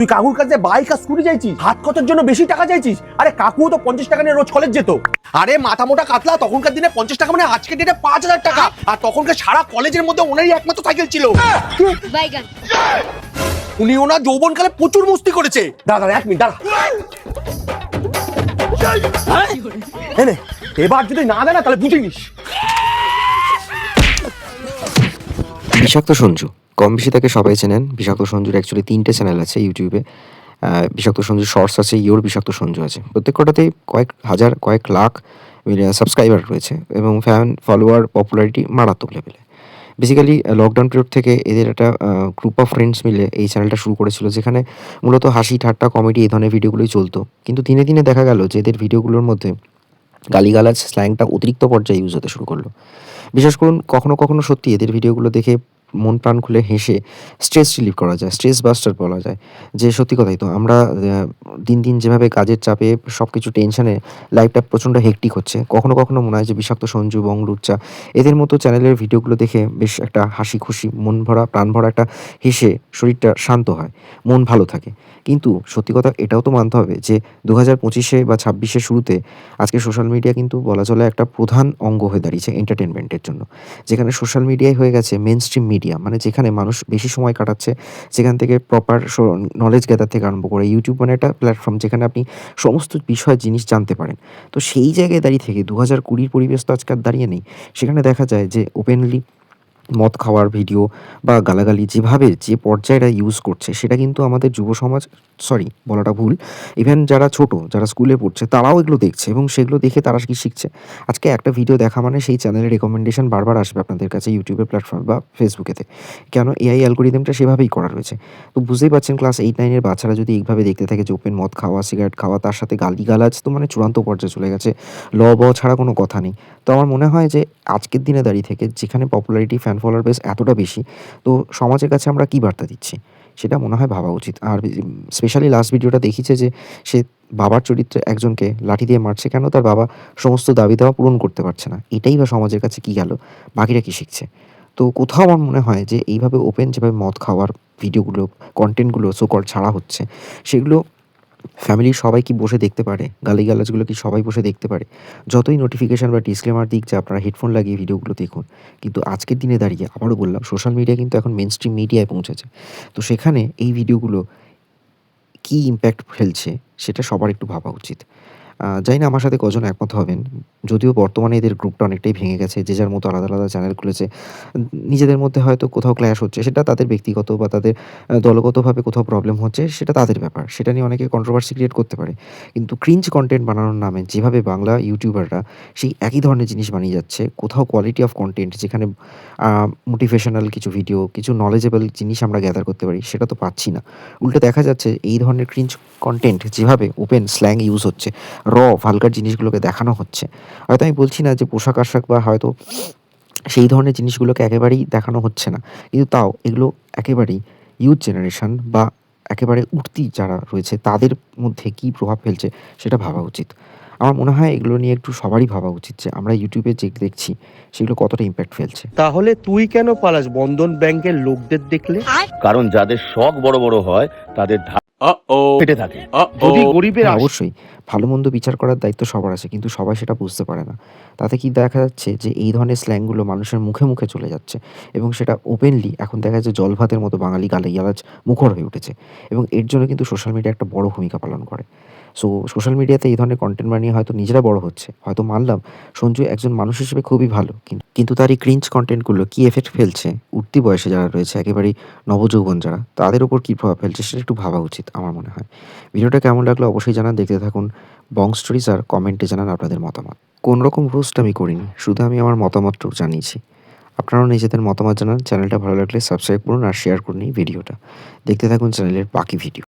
তুই কাকুর কাছে বাইক আর স্কুটি চাইছিস, হাত খরচের জন্য বেশি টাকা চাইছিস? আরে কাকু তো 50 টাকা নিয়ে রোজ কলেজ যেত। আরে মাথা মোটা কাতলা, তখনকার দিনে 50 টাকা মানে আজকের ডেটে 5000 টাকা। আর তখনকার সারা কলেজের মধ্যে ওনারই একমাত্র সাইকেল ছিল। উনি ওনার যৌবনকালে প্রচুর মস্তি করেছে। দাদা 1 মিনিট দাঁড়া। এবার যদি না দেয় না তাহলে বুঝে নিস। বিষাক্ত সঞ্জু কম বেশি তাকে সবাই চেনেন। বিষাক্ত সঞ্জুর অ্যাকচুয়ালি 3টে চ্যানেল আছে ইউটিউবে। বিষাক্ত সঞ্জুর শর্টস আছে, ইয়োর বিষাক্ত সঞ্জু আছে। প্রত্যেকটাতেই কয়েক হাজার কয়েক লাখ সাবস্ক্রাইবার রয়েছে এবং ফ্যান ফলোয়ার পপুলারিটি মারাত্মক লেভেলে। বেসিক্যালি লকডাউন পিরিয়ড থেকে এদের একটা গ্রুপ অফ ফ্রেন্ডস মিলে এই চ্যানেলটা শুরু করেছিল, যেখানে মূলত হাসি ঠাট্টা কমেডি এই ধরনের ভিডিওগুলোই চলতো। কিন্তু দিনে দিনে দেখা গেল যে এদের ভিডিওগুলোর মধ্যে গালিগালাজ স্ল্যাংটা অতিরিক্ত পর্যায়ে ইউজ হতে শুরু করলো। বিশেষ করুন কখনো কখনো সত্যি এদের ভিডিওগুলো দেখে মন প্রাণ খুলে হেসে স্ট্রেস রিলিভ করা যায়, স্ট্রেস বাস্টার বলা যায়। যে সত্যি কথাই তো আমরা দিন দিন যেভাবে কাজের চাপে সব কিছু টেনশনে লাইফটা প্রচণ্ড হেক্টিক হচ্ছে, কখনো কখনো মনে হয় যে বিষাক্ত সঞ্জু বং লুচ্চা এদের মতো চ্যানেলের ভিডিওগুলো দেখে বেশ একটা হাসি খুশি মন ভরা প্রাণ ভরা একটা হেসে শরীরটা শান্ত হয়, মন ভালো থাকে। কিন্তু সত্যি কথা এটাও তো মানতে হবে যে 2025-এ বা 26-এর শুরুতে আজকে সোশ্যাল মিডিয়া কিন্তু বলা চলে একটা প্রধান অঙ্গ হয়ে দাঁড়িয়েছে এন্টারটেনমেন্টের জন্য। যেখানে সোশ্যাল মিডিয়াই হয়ে গেছে মেইনস্ট্রিম মিডিয়া, মানে যেখানে মানুষ বেশি সময় কাটাচ্ছে, যেখান থেকে প্রপার নলেজ গ্যাদার থেকে আরম্ভ করে ইউটিউব মানে একটা প্ল্যাটফর্ম যেখানে আপনি সমস্ত বিষয় জিনিস জানতে পারেন। তো সেই জায়গায় দাঁড়িয়ে থেকে 2020-র পরিবেশ তো আজকে আর দাঁড়িয়ে নেই। সেখানে দেখা যায় যে ওপেনলি মদ খাওয়ার ভিডিও বা গালাগালি যেভাবে যে পর্যায়ে এরা ইউজ করছে, সেটা কিন্তু আমাদের যুব সমাজ, সরি বলাটা ভুল, ইভেন যারা ছোট যারা স্কুলে পড়ছে তারাও এগুলো দেখছে এবং সেগুলো দেখে তারা কি শিখছে। আজকে একটা ভিডিও দেখা মানে সেই চ্যানেলের রেকমেন্ডেশন বারবার আসবে আপনাদের কাছে ইউটিউবের প্ল্যাটফর্ম বা ফেসবুকেতে। কেন? এআই অ্যালগোরিদমটা সেভাবেই করা রয়েছে। তো বুঝতেই পারছেন ক্লাস 8-9 এর বাচ্চারা যদি এইভাবে দেখতে থাকে যে ওপেন মদ খাওয়া, সিগারেট খাওয়া, তার সাথে গালিগালাজ, তো মানে চূড়ান্ত পর্যায়ে চলে গেছে। ব ছাড়া কোনো কথা নেই। তো আমার মনে হয় যে আজকের দিনে দাঁড়িয়ে থেকে যেখানে পপুলারিটি ফ্যান ফলোয়ার বেস এতটা বেশি, তো সমাজের কাছে আমরা কী বার্তা দিচ্ছি সেটা মনে হয় ভাবা উচিত। আর স্পেশালি লাস্ট ভিডিওটা দেখিয়েছে যে সে বাবার চরিত্রে একজনকে লাঠি দিয়ে মারছে, কেন? তার বাবা সমস্ত দাবি দাওয়া পূরণ করতে পারছে না। এটাই বা সমাজের কাছে কী গেল, বাকিরা কী শিখছে? তো কোথাও আমার মনে হয় যে এইভাবে ওপেন যেভাবে মদ খাওয়ার ভিডিওগুলো, কন্টেন্টগুলো সো কল্ড ছাড়া হচ্ছে, সেগুলো ফ্যামিলির সবাই কি বসে দেখতে পারে? গালিগালাজগুলো কি সবাই বসে দেখতে পারে? যতই নোটিফিকেশন বা ডিসক্লেমার দিক যে আপনারা হেডফোন লাগিয়ে ভিডিওগুলো দেখুন। কিন্তু আজকের দিনে দাঁড়িয়ে আবারও বললাম, সোশ্যাল মিডিয়া কিন্তু এখন মেইনস্ট্রিম মিডিয়ায় পৌঁছেছে। তো সেখানে এই ভিডিওগুলো কী ইমপ্যাক্ট ফেলছে সেটা সবার একটু ভাবা উচিত। জানি না আমার সাথে কজন একমত হবেন। যদিও বর্তমানে এদের গ্রুপটা অনেকটাই ভেঙে গেছে। যে যার মতো আলাদা, আলাদা চ্যানেল খুলেছে। নিজেদের মধ্যে হয়তো কোথাও ক্ল্যাশ হচ্ছে। সেটা তাদের ব্যক্তিগত বা তাদের দলগতভাবে কোথাও প্রবলেম হচ্ছে, সেটা তাদের ব্যাপার। সেটা নিয়ে অনেকে কন্ট্রোভার্সি ক্রিয়েট করতে পারে। কিন্তু ক্রিঞ্জ কনটেন্ট বানানোর নামে যেভাবে বাংলা ইউটিউবাররা সেই একই ধরনের জিনিস বানিয়ে যাচ্ছে, কোথাও কোয়ালিটি অফ কনটেন্ট যেখানে মোটিভেশনাল কিছু ভিডিও, কিছু নলেজেবল জিনিস আমরা গ্যাদার করতে পারি, সেটা তো পাচ্ছি না। উল্টে দেখা যাচ্ছে এই ধরনের ক্রিঞ্জ কনটেন্ট যেভাবে ওপেন স্ল্যাং ইউজ হচ্ছে, ভালগার জিনিসগুলোকে দেখানো হচ্ছে। হয়তো আমি বলছি না যে পোশাক-আশাক বা হয়তো সেই ধরনের জিনিসগুলোকে একেবারেই দেখানো হচ্ছে না। কিন্তু তাও এগুলো একেবারেই ইয়ুথ জেনারেশন বা একেবারে উঠতি যারা রয়েছে তাদের মধ্যে কী প্রভাব ফেলছে সেটা ভাবা উচিত। আমার মনে হয় এগুলো নিয়ে একটু সবারই ভাবা উচিত যে আমরা ইউটিউবে যে দেখছি সেগুলো কতটা ইমপ্যাক্ট ফেলছে। তাহলে তুই কেন পালাস বন্ধন ব্যাংকের লোকদের দেখলে? কারণ যাদের শখ বড় বড় হয় তাদের পেটে থাকে। যদি গরিবের হ্যাঁ, অবশ্যই ভালো-মন্দ বিচার করার দায়িত্ব সবার আছে। কিন্তু সবাই সেটা বুঝতে পারে না। তাতে কি দেখা যাচ্ছে যে এই ধরনের স্ল্যাংগুলো মানুষের মুখে, মুখে চলে যাচ্ছে এবং সেটা ওপেনলি এখন দেখা যাচ্ছে জলভাতের মতো বাঙালি গালিগালাজ মুখর হয়ে উঠেছে এবং এর জন্য কিন্তু সোশ্যাল মিডিয়া একটা বড় ভূমিকা পালন করে। সো সোশ্যাল মিডিয়াতে এই ধরনের কনটেন্ট বানিয়ে হয়তো নিজেরা বড় হচ্ছে। হয়তো মানলাম সঞ্জু একজন মানুষ হিসেবে খুবই ভালো। কিন্তু তার এই ক্রিঞ্জ কনটেন্টগুলো কি এফেক্ট ফেলছে উঠতি বয়সে যারা রয়েছে, একেবারেই নবযৌবন যারা, তাদের উপর কি প্রভাব ফেলছে সেটা একটু ভাবা উচিত আমার মনে হয়। ভিডিওটা কেমন লাগলো অবশ্যই জানান। দেখতে থাকুন বং স্টোরিজ আর কমেন্টে জানান আপনাদের মতামত। কোনো রকম রোস্ট আমি করিনি, শুধু আমি আমার মতামতটুকু জানিয়েছি। আপনারাও নিজেদের মতামত জানান। চ্যানেলটা ভালো লাগলে সাবস্ক্রাইব করুন আর শেয়ার করুন এই ভিডিওটা। দেখতে থাকুন চ্যানেলের বাকি ভিডিও।